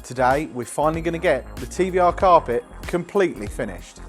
Today, we're finally going to get the TVR carpet completely finished.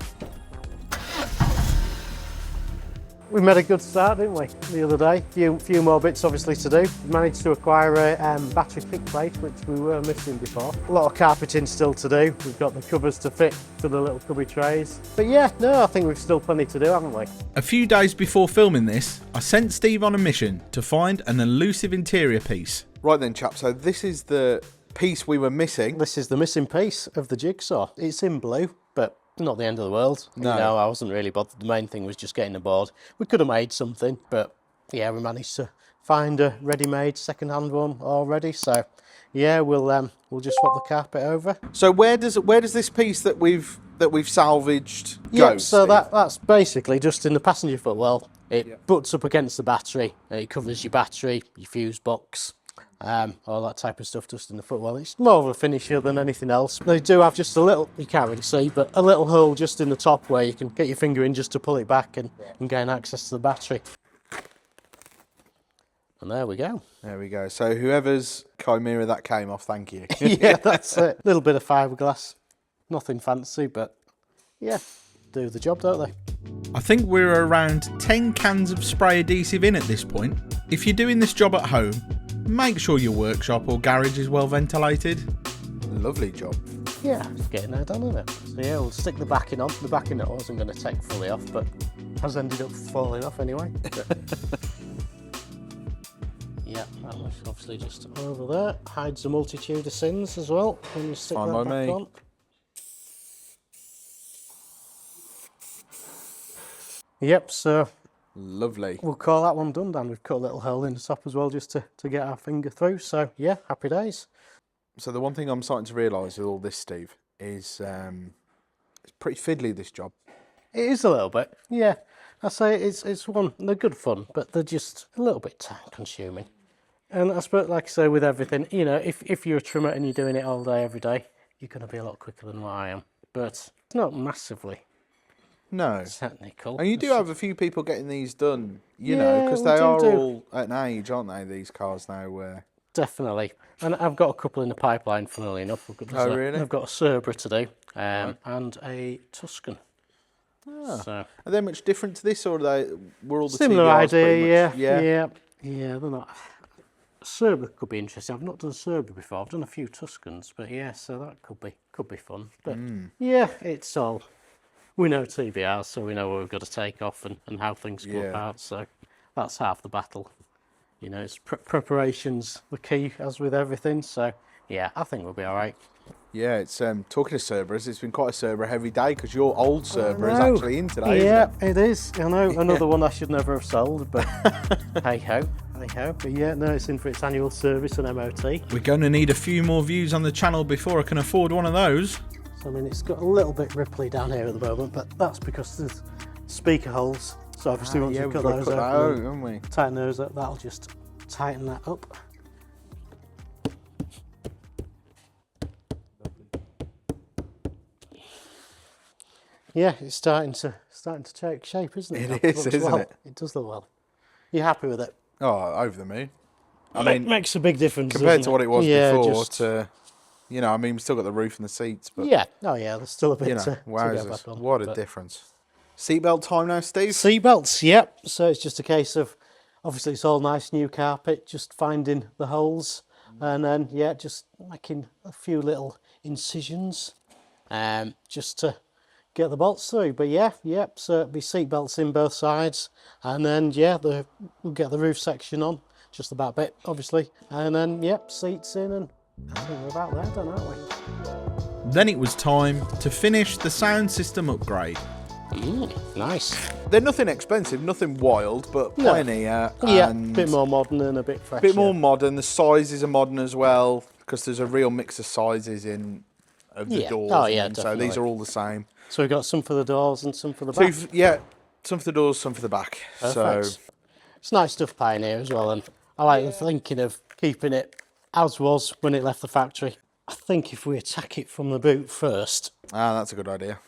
We made a good start, didn't we, the other day? Few more bits obviously to do. We managed to acquire a battery pick plate, which we were missing before. A lot of carpeting still to do. We've got the covers to fit to the little cubby trays. But yeah, no, I think we've still plenty to do, haven't we? A few days before filming this, I sent Steve on a mission to find an elusive interior piece. Right then, chaps, so this is the piece we were missing. This is the missing piece of the jigsaw. It's in blue, but not the end of the world. No. You know, I wasn't really bothered. The main thing was just getting the board. We could have made something, but yeah, we managed to find a ready-made second-hand one already. So yeah, we'll just swap the carpet over. So where does this piece that we've salvaged go? Yeah, so Steve? that's basically just in the passenger footwell. It butts up against the battery. It covers your battery, your fuse box. All that type of stuff just in the footwell. It's more of a finisher than anything else. They do have just a little, you can't really see, but a little hole just in the top where you can get your finger in just to pull it back and gain access to the battery. And there we go. There we go. So whoever's Chimaera that came off, thank you. Yeah, that's it. A little bit of fiberglass. Nothing fancy, but yeah, do the job, don't they? I think we're around 10 cans of spray adhesive in at this point. If you're doing this job at home, make sure your workshop or garage is well ventilated. Lovely job. Yeah, it's getting there done, isn't it? So yeah, we'll stick the backing on. The backing that I wasn't going to take fully off, but has ended up falling off anyway. Yeah, that was obviously just over there. Hides a multitude of sins as well when you stick Fine that by back me. on. Yep, so Lovely. we'll call that one done, Dan. We've cut a little hole in the top as well just to get our finger through. So yeah, happy days. So the one thing I'm starting to realise with all this, Steve, is it's pretty fiddly, this job. It is a little bit, yeah. I say it's one, they're good fun, but they're just a little bit time consuming. And I suppose, like I say, with everything, you know, if you're a trimmer and you're doing it all day, every day, you're going to be a lot quicker than what I am. But it's not massively No. technical. And you do have a few people getting these done, you know, Yeah, because we they do are all at an age, aren't they, these cars now, where... Definitely. And I've got a couple in the pipeline, funnily enough. Oh, really? I've got a Cerbera to do and a Tuscan. Ah. So, Are they much different to this, or were all the similar TVRs pretty idea, much? yeah. Yeah, they're not... Cerbera could be interesting. I've not done Cerbera before. I've done a few Tuscans, but yeah, so that could be fun. But yeah, it's all... We know TVRs, so we know where we've got to take off and how things go about. So that's half the battle. You know, it's preparation's the key, as with everything. So yeah, I think we'll be all right. Yeah, it's talking of Cerberas, it's been quite a Cerbera heavy day because your old Cerbera is actually in today. Yeah, isn't it is. I know, another one I should never have sold, but hey ho. But yeah, no, it's in for its annual service and MOT. We're going to need a few more views on the channel before I can afford one of those. So I mean, it's got a little bit ripply down here at the moment, but that's because there's speaker holes. So obviously once yeah, we've we've cut got to those cut that out, out, and haven't we? tighten those up, that'll just tighten that up. Yeah, it's starting to take shape, isn't it? It is, isn't it? It does look well. You happy with it? Oh, over the moon. I mean, Makes a big difference compared doesn't to what it was yeah, before just, to, you know, I mean, we've still got the roof and the seats, but, yeah, oh yeah, there's still a bit you know, to get wowzers, back on. what a but difference. Seatbelt time now, Steve? Seatbelts, yep. So it's just a case of, obviously it's all nice new carpet, just finding the holes and then, yeah, just making a few little incisions just to get the bolts through. But yeah, yep, so it'll be seatbelts in both sides and then, yeah, we'll get the roof section on, just the back bit, obviously. And then, yep, seats in and I think we're about there done, aren't we? Then it was time to finish the sound system upgrade. Nice. They're nothing expensive, nothing wild, but No. Pioneer. Yeah, a and bit more modern and a bit fresher. bit more modern. The sizes are modern as well, because there's a real mix of sizes in of the Yeah. doors. Oh, yeah, and so definitely. these are all the same. So we've got some for the doors and some for the back. Yeah, some for the doors, some for the back. Perfect. So It's nice stuff, Pioneer, as well, and I like the thinking of keeping it as was when it left the factory. I think if we attack it from the boot first, that's a good idea.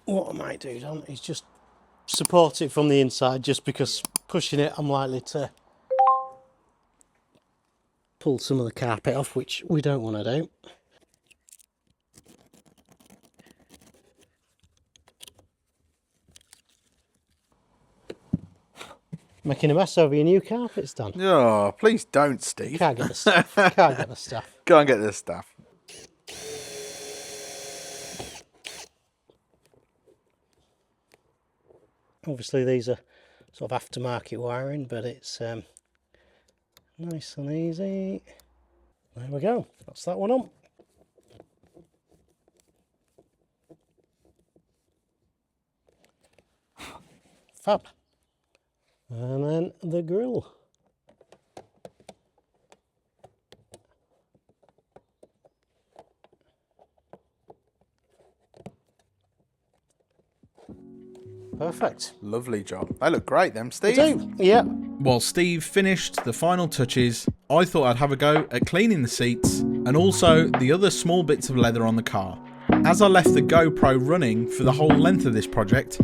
what I might do, Don, is just support it from the inside, just because pushing it, I'm likely to pull some of the carpet off, which we don't want to do. Making a mess over your new carpets, Dan. Oh, please don't, Steve. Can't get the stuff. Can't get the stuff. Go and get this stuff. Obviously these are sort of aftermarket wiring, but it's nice and easy. There we go. That's that one on. Fab. And then the grill. Perfect. Lovely job. They look great, them, Steve. Do. Yeah. While Steve finished the final touches, I thought I'd have a go at cleaning the seats and also the other small bits of leather on the car. As I left the GoPro running for the whole length of this project,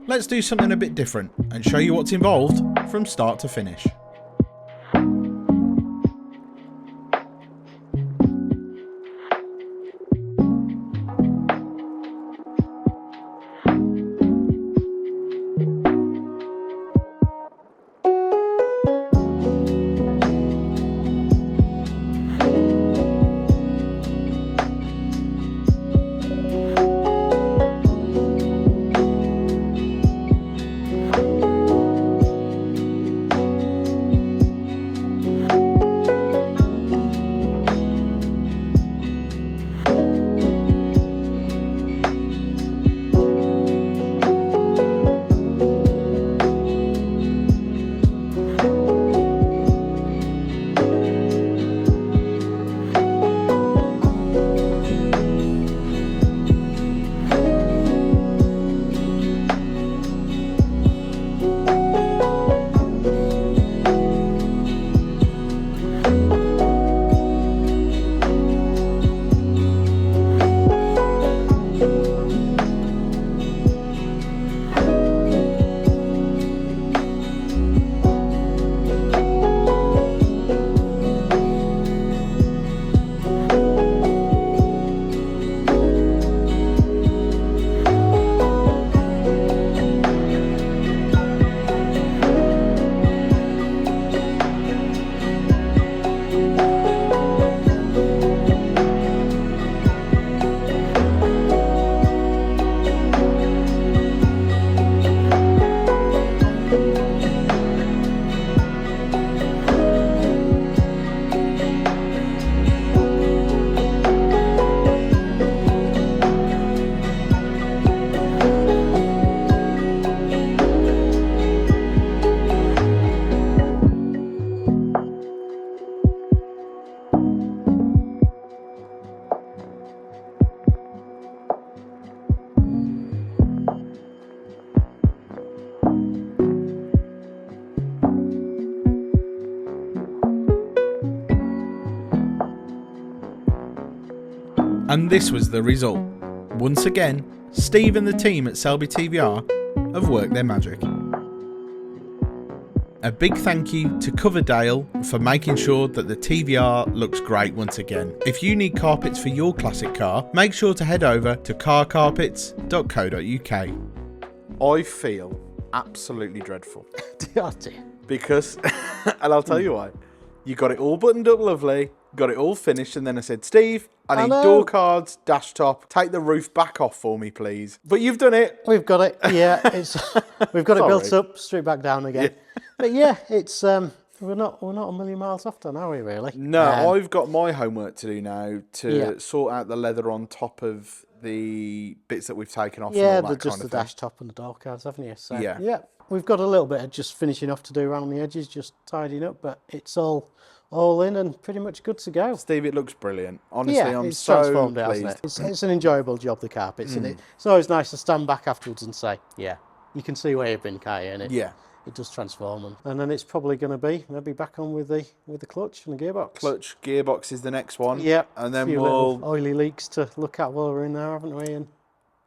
let's do something a bit different and show you what's involved from start to finish. And this was the result. Once again, Steve and the team at Selby TVR have worked their magic. A big thank you to Coverdale for making sure that the TVR looks great once again. If you need carpets for your classic car, make sure to head over to carcarpets.co.uk. I feel absolutely dreadful. Dirty. Because, and I'll tell you why. You got it all buttoned up lovely, got it all finished, and then I said, Steve, I need door cards, dash top, take the roof back off for me, please. But you've done it. We've got it. Yeah, it's we've got it built up, straight back down again. Yeah. But yeah, it's we're not a million miles off done, are we really? No, I've got my homework to do now to sort out the leather on top of the bits that we've taken off. Yeah, and all that just kind the of dash top and the door cards, haven't you? So yeah, we've got a little bit of just finishing off to do around the edges, just tidying up, but it's all in and pretty much good to go. Steve, it looks brilliant. Honestly, yeah, I'm it's so transformed it, pleased. hasn't it? It's an enjoyable job, the carpets, and it's always nice to stand back afterwards and say, yeah, you can see where you've been, can't you? And it does transform them. And then it's probably going to be maybe back on with the clutch and the gearbox. Clutch, gearbox is the next one. Yeah, and then a few we'll little oily leaks to look at while we're in there, haven't we? And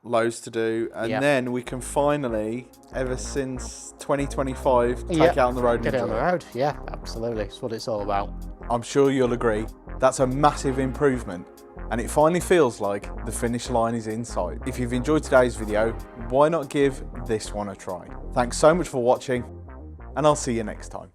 loads to do, and then we can finally, ever since 2025, take it out on the road and get it on enjoy the road. Yeah, absolutely. That's what it's all about. I'm sure you'll agree. That's a massive improvement, and it finally feels like the finish line is in sight. If you've enjoyed today's video, why not give this one a try? Thanks so much for watching. and I'll see you next time.